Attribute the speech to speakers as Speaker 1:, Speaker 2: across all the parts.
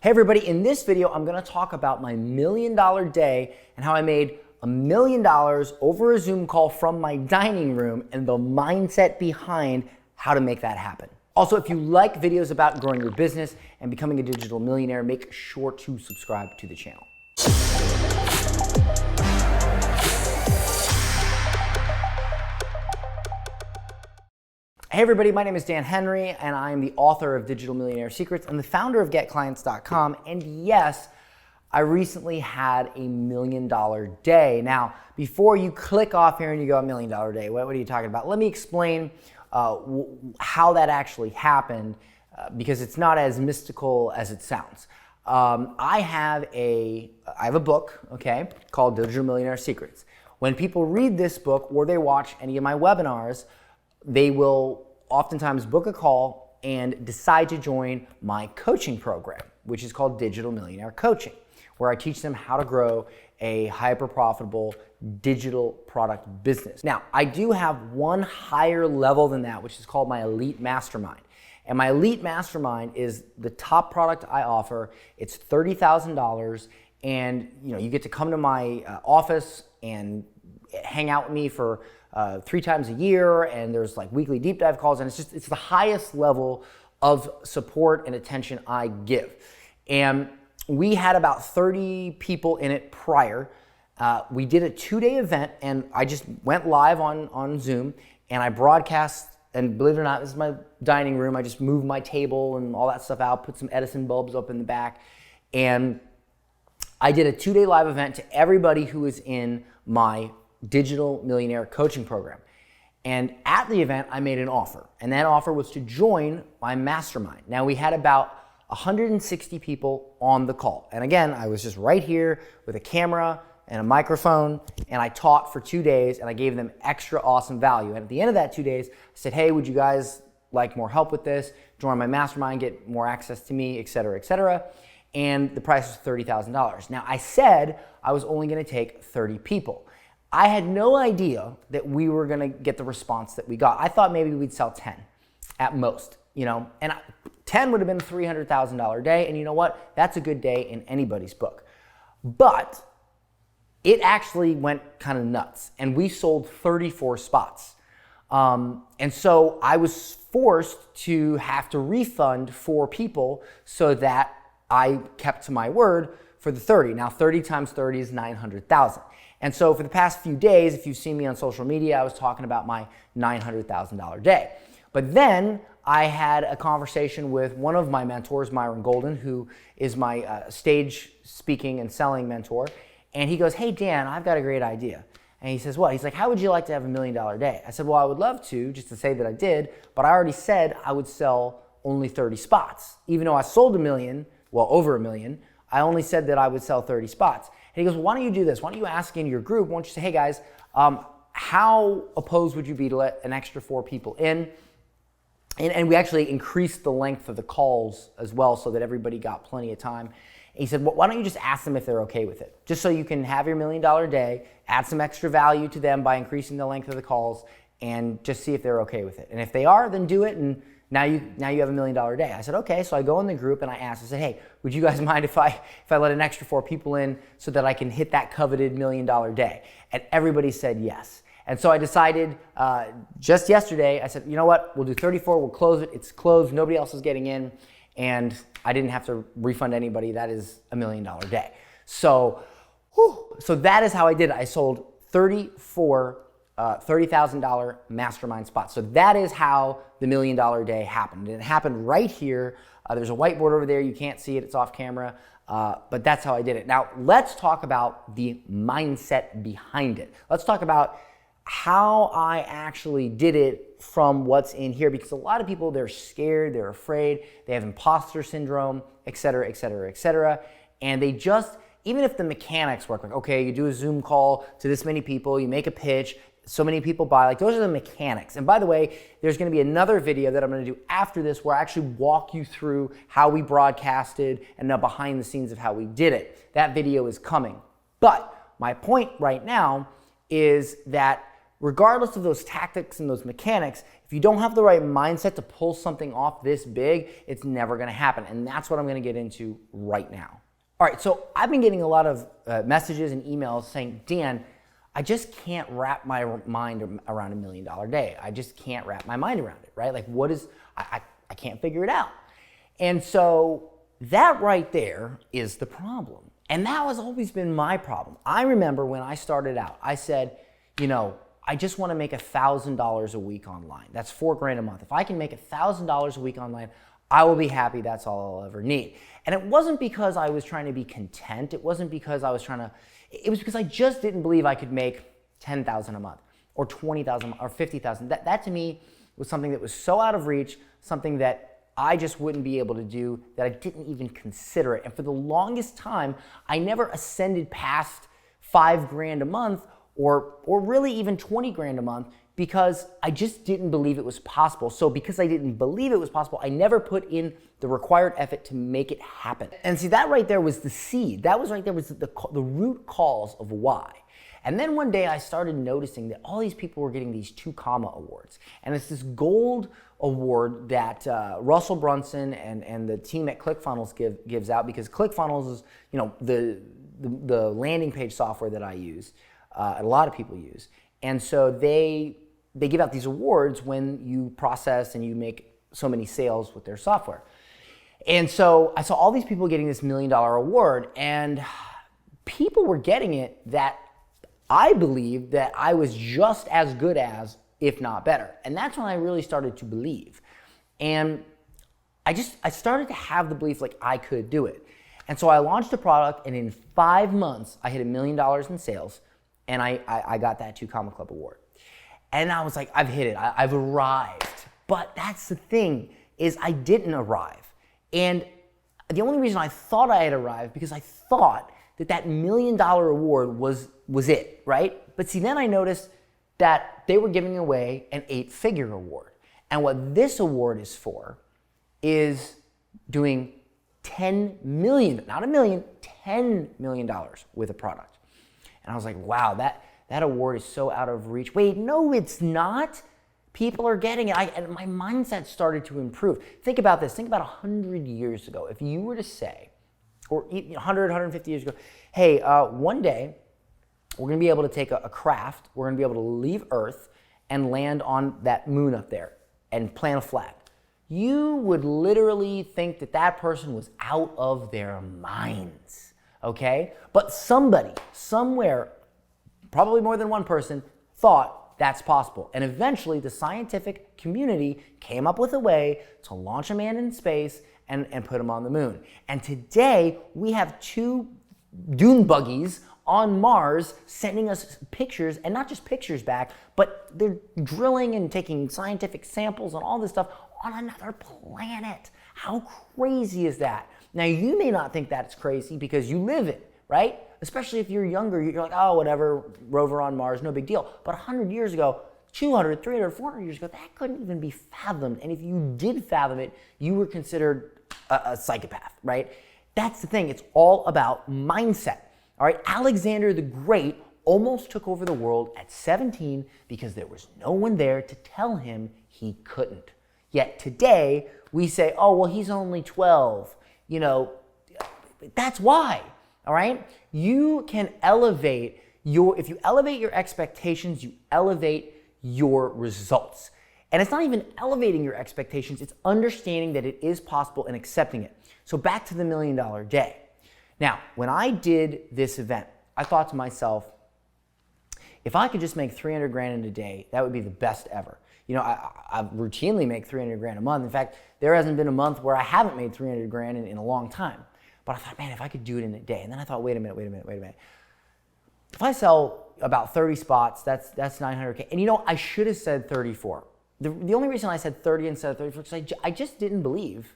Speaker 1: Hey everybody, in this video, I'm gonna talk about my $1 million day and how I made $1 million over a Zoom call from my dining room and the mindset behind how to make that happen. Also, if you like videos about growing your business and becoming a digital millionaire, make sure to subscribe to the channel. Hey everybody, my name is Dan Henry and I'm the author of Digital Millionaire Secrets and the founder of 𝐃𝐚𝐧.com. And yes, I recently had a $1 million day. Now, before you click off here and you go, $1 million day, what are you talking about? Let me explain how that actually happened because it's not as mystical as it sounds. I have a book, okay, called Digital Millionaire Secrets. When people read this book or they watch any of my webinars, they will oftentimes book a call and decide to join my coaching program, which is called Digital Millionaire Coaching, where I teach them how to grow a hyper-profitable digital product business. Now, I do have one higher level than that, which is called my Elite Mastermind. And my Elite Mastermind is the top product I offer. It's $30,000, and you get to come to my office and hang out with me for 3 times a year, and there's like weekly deep dive calls, and it's the highest level of support and attention I give. And we had about 30 people in it prior. We did a 2-day event, and I just went live on Zoom, and I broadcast, and believe it or not, this is my dining room. I just moved my table and all that stuff out, put some Edison bulbs up in the back, and I did a 2-day live event to everybody who was in my Digital Millionaire Coaching Program. And at the event, I made an offer, and that offer was to join my mastermind. Now, we had about 160 people on the call. And again, I was just right here with a camera and a microphone, and I taught for 2 days, and I gave them extra awesome value. And at the end of that 2 days, I said, hey, would you guys like more help with this? Join my mastermind, get more access to me, et cetera, et cetera. And the price was $30,000. Now, I said I was only gonna take 30 people. I had no idea that we were gonna get the response that we got. I thought maybe we'd sell 10 at most, and 10 would have been a $300,000 day, and you know what? That's a good day in anybody's book. But it actually went kind of nuts, and we sold 34 spots. And so I was forced to have to refund 4 people so that I kept to my word for the 30. Now, 30 times 30 is 900,000. And so for the past few days, if you've seen me on social media, I was talking about my $900,000 day. But then I had a conversation with one of my mentors, Myron Golden, who is my stage speaking and selling mentor. And he goes, hey, Dan, I've got a great idea. And he says, what? He's like, how would you like to have $1 million day? I said, well, I would love to, just to say that I did, but I already said I would sell only 30 spots. Even though I sold $1 million, well, over $1 million, I only said that I would sell 30 spots. And he goes, well, why don't you do this? Why don't you ask in your group, why don't you say, hey guys, how opposed would you be to let an extra 4 people in? And we actually increased the length of the calls as well so that everybody got plenty of time. And he said, well, why don't you just ask them if they're okay with it? Just so you can have your $1 million day, add some extra value to them by increasing the length of the calls, and just see if they're okay with it. And if they are, then do it, and now you have $1 million day. I said, okay. So I go in the group and I asked, I said, hey, would you guys mind if I let an extra 4 people in so that I can hit that coveted $1 million day? And everybody said yes. And so I decided just yesterday, I said, you know what, we'll do 34, we'll close it. It's closed, nobody else is getting in, and I didn't have to refund anybody. That is $1 million day. So that is how I did it. I sold 34 $30,000 mastermind spots. So that is how the $1 million day happened. And it happened right here. There's a whiteboard over there. You can't see it. It's off camera. But that's how I did it. Now, let's talk about the mindset behind it. Let's talk about how I actually did it from what's in here, because a lot of people, they're scared, they're afraid, they have imposter syndrome, et cetera, et cetera, et cetera. And they just, even if the mechanics work, like, okay, you do a Zoom call to this many people, you make a pitch, so many people buy, like those are the mechanics. And by the way, there's gonna be another video that I'm gonna do after this where I actually walk you through how we broadcasted and now behind the scenes of how we did it. That video is coming. But my point right now is that regardless of those tactics and those mechanics, if you don't have the right mindset to pull something off this big, it's never gonna happen. And that's what I'm gonna get into right now. All right, so I've been getting a lot of messages and emails saying, Dan, I just can't wrap my mind around $1 million day. I just can't wrap my mind around it, right? Like I can't figure it out. And so that right there is the problem. And that has always been my problem. I remember when I started out, I said, I just want to make $1,000 a week online. That's $4,000 a month. If I can make $1,000 a week online, I will be happy. That's all I'll ever need. And it wasn't because I was trying to be content. It wasn't because I was it was because I just didn't believe I could make $10,000 a month or $20,000 or $50,000. That to me was something that was so out of reach, something that I just wouldn't be able to do, that I didn't even consider it. And for the longest time, I never ascended past $5,000 a month or really even $20,000 a month because I just didn't believe it was possible. So because I didn't believe it was possible, I never put in the required effort to make it happen. And see, that right there was the seed. That was right there was the root cause of why. And then one day I started noticing that all these people were getting these 𝐶𝐚 awards. And it's this gold award that Russell Brunson and the team at ClickFunnels gives out, because ClickFunnels is the landing page software that I use, a lot of people use. And so they give out these awards when you process and you make so many sales with their software. And so I saw all these people getting this $1 million award, and people were getting it that I believed that I was just as good as, if not better. And that's when I really started to believe. And I started to have the belief like I could do it. And so I launched a product, and in 5 months, I hit $1 million in sales, and I got that 𝐶𝐚 Club award. And I was like, I've hit it, I've arrived. But that's the thing, is I didn't arrive. And the only reason I thought I had arrived, because I thought that $1 million award was it, right? But see, then I noticed that they were giving away an 8-figure award. And what this award is for is doing 10 million, not $1 million, $10 million with a product. And I was like, wow, that award is so out of reach. Wait, no, it's not. People are getting it. And my mindset started to improve. Think about this. Think about 100 years ago. If you were to say, or 100, 150 years ago, hey, one day we're going to be able to take a craft, we're going to be able to leave Earth and land on that moon up there and plant a flag. You would literally think that person was out of their minds, okay? But somebody, somewhere, probably more than one person, thought that's possible. And eventually the scientific community came up with a way to launch a man in space and put him on the moon. And today we have 2 dune buggies on Mars sending us pictures, and not just pictures back, but they're drilling and taking scientific samples and all this stuff on another planet. How crazy is that? Now, you may not think that's crazy because you live it, right? Especially if you're younger, you're like, oh, whatever, rover on Mars, no big deal. But 100 years ago, 200, 300, 400 years ago, that couldn't even be fathomed. And if you did fathom it, you were considered a psychopath, right? That's the thing. It's all about mindset. All right, Alexander the Great almost took over the world at 17 because there was no one there to tell him he couldn't. Yet today, we say, oh, well, he's only 12. That's why, all right? You can elevate if you elevate your expectations, you elevate your results. And it's not even elevating your expectations, it's understanding that it is possible and accepting it. So back to the $1 million day. Now, when I did this event, I thought to myself, if I could just make 300 grand in a day, that would be the best ever. I routinely make 300 grand a month. In fact, there hasn't been a month where I haven't made 300 grand in a long time. But I thought, man, if I could do it in a day. And then I thought, wait a minute. If I sell about 30 spots, that's 900K. And I should have said 34. The only reason I said 30 instead of 34 is because I just didn't believe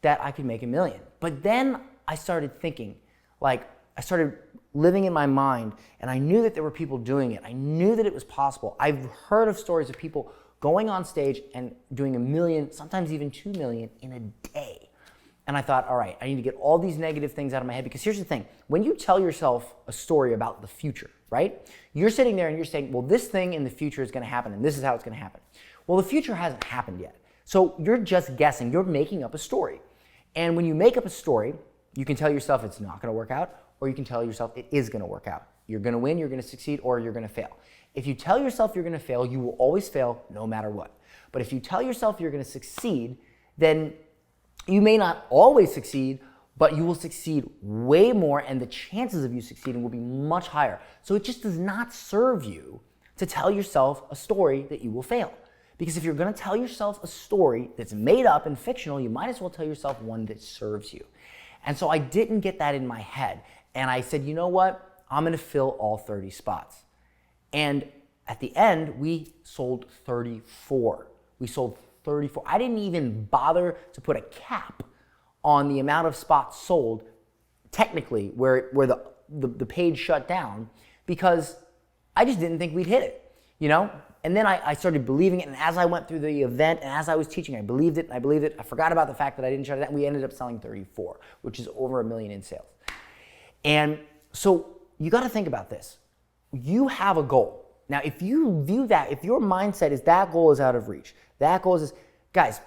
Speaker 1: that I could make $1 million. But then I started thinking, I started living in my mind, and I knew that there were people doing it. I knew that it was possible. I've heard of stories of people going on stage and doing $1 million, sometimes even $2 million in a day. And I thought, all right, I need to get all these negative things out of my head, because here's the thing. When you tell yourself a story about the future, right? You're sitting there and you're saying, well, this thing in the future is going to happen and this is how it's going to happen. Well, the future hasn't happened yet. So you're just guessing. You're making up a story. And when you make up a story, you can tell yourself it's not going to work out, or you can tell yourself it is going to work out. You're going to win, you're going to succeed, or you're going to fail. If you tell yourself you're going to fail, you will always fail no matter what. But if you tell yourself you're going to succeed, then you may not always succeed, but you will succeed way more, and the chances of you succeeding will be much higher. So it just does not serve you to tell yourself a story that you will fail. Because if you're going to tell yourself a story that's made up and fictional, you might as well tell yourself one that serves you. And so I didn't get that in my head. And I said, you know what? I'm going to fill all 30 spots. And at the end, we sold 34. We sold 34. I didn't even bother to put a cap on the amount of spots sold, technically, where the page shut down, because I just didn't think we'd hit it, you know? And then I started believing it, and as I went through the event and as I was teaching, I believed it, and I believed it. I forgot about the fact that I didn't shut it down. We ended up selling 34, which is over $1 million in sales. And so you got to think about this. You have a goal. Now, if you view that, if your mindset is that goal is out of reach, that goal is, guys,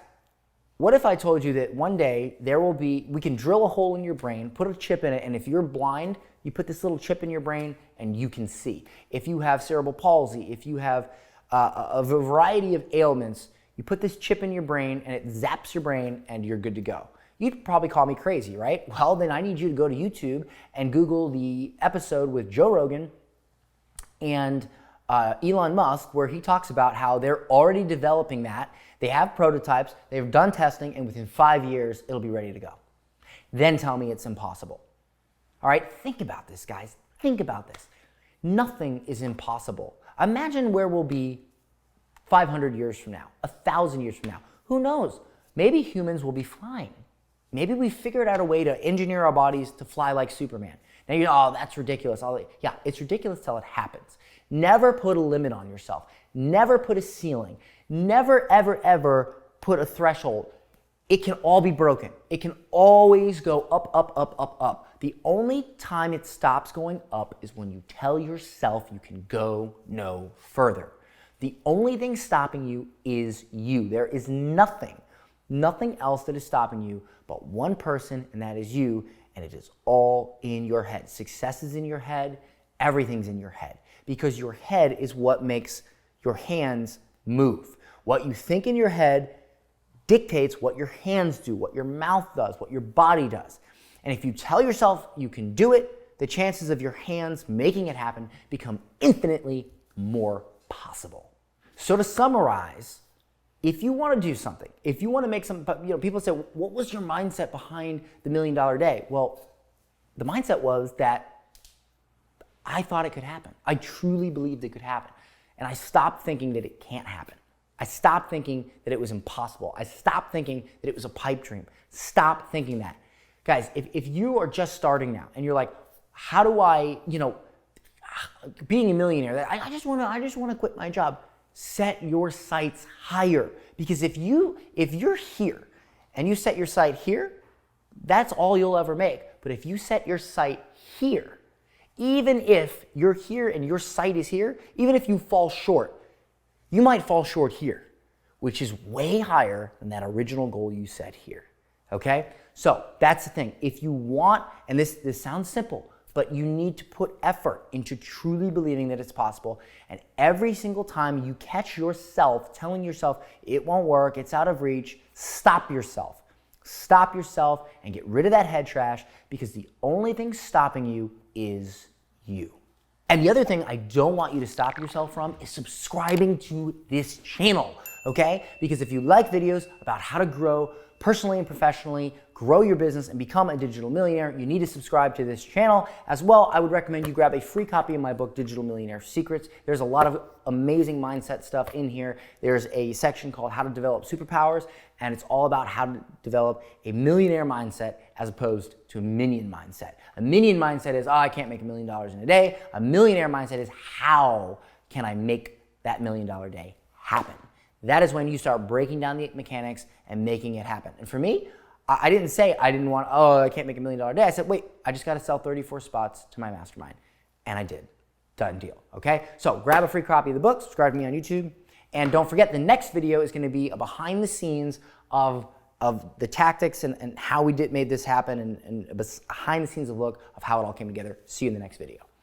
Speaker 1: what if I told you that one day we can drill a hole in your brain, put a chip in it, and if you're blind, you put this little chip in your brain and you can see. If you have cerebral palsy, if you have a variety of ailments, you put this chip in your brain and it zaps your brain and you're good to go. You'd probably call me crazy, right? Well, then I need you to go to YouTube and Google the episode with Joe Rogan and Elon Musk, where he talks about how they're already developing that. They have prototypes, they've done testing, and within 5 years, it'll be ready to go. Then tell me it's impossible. All right, think about this, guys. Think about this. Nothing is impossible. Imagine where we'll be 500 years from now, 1,000 years from now. Who knows? Maybe humans will be flying. Maybe we figured out a way to engineer our bodies to fly like Superman. Now you know, oh, that's ridiculous. Yeah, it's ridiculous till it happens. Never put a limit on yourself. Never put a ceiling. Never, ever, ever put a threshold. It can all be broken. It can always go up, up, up, up, up. The only time it stops going up is when you tell yourself you can go no further. The only thing stopping you is you. There is nothing else that is stopping you but one person, and that is you, and it is all in your head. Success is in your head. Everything's in your head, because your head is what makes your hands move. What you think in your head dictates what your hands do, what your mouth does, what your body does. And if you tell yourself you can do it, the chances of your hands making it happen become infinitely more possible. So to summarize, if you want to do something, if you want to make some, people say, what was your mindset behind the $1 Million Day? Well, the mindset was that I thought it could happen. I truly believed it could happen. And I stopped thinking that it can't happen. I stopped thinking that it was impossible. I stopped thinking that it was a pipe dream. Stop thinking that. Guys, if you are just starting now and you're like, how do I, being a millionaire, I just want to quit my job. Set your sights higher, because if you're here and you set your sight here, that's all you'll ever make. But if you set your sight here, even if you're here and your sight is here, even if you fall short, you might fall short here, which is way higher than that original goal you set here. Okay? So that's the thing. If you want, and this sounds simple, but you need to put effort into truly believing that it's possible. And every single time you catch yourself telling yourself it won't work, it's out of reach, stop yourself. Stop yourself and get rid of that head trash, because the only thing stopping you is you. And the other thing I don't want you to stop yourself from is subscribing to this channel, okay? Because if you like videos about how to grow personally and professionally, grow your business, and become a digital millionaire, you need to subscribe to this channel. As well, I would recommend you grab a free copy of my book, Digital Millionaire Secrets. There's a lot of amazing mindset stuff in here. There's a section called How to Develop Superpowers, and it's all about how to develop a millionaire mindset as opposed to a minion mindset. A minion mindset is, oh, I can't make $1 million in a day. A millionaire mindset is, how can I make that $1 million day happen? That is when you start breaking down the mechanics and making it happen. And for me, I didn't say I didn't want, oh, I can't make $1 million day. I said, wait, I just got to sell 34 spots to my mastermind. And I did. Done deal, okay? So grab a free copy of the book, subscribe to me on YouTube, and don't forget the next video is gonna be a behind the scenes of the tactics and how we made this happen and behind the scenes of look of how it all came together. See you in the next video.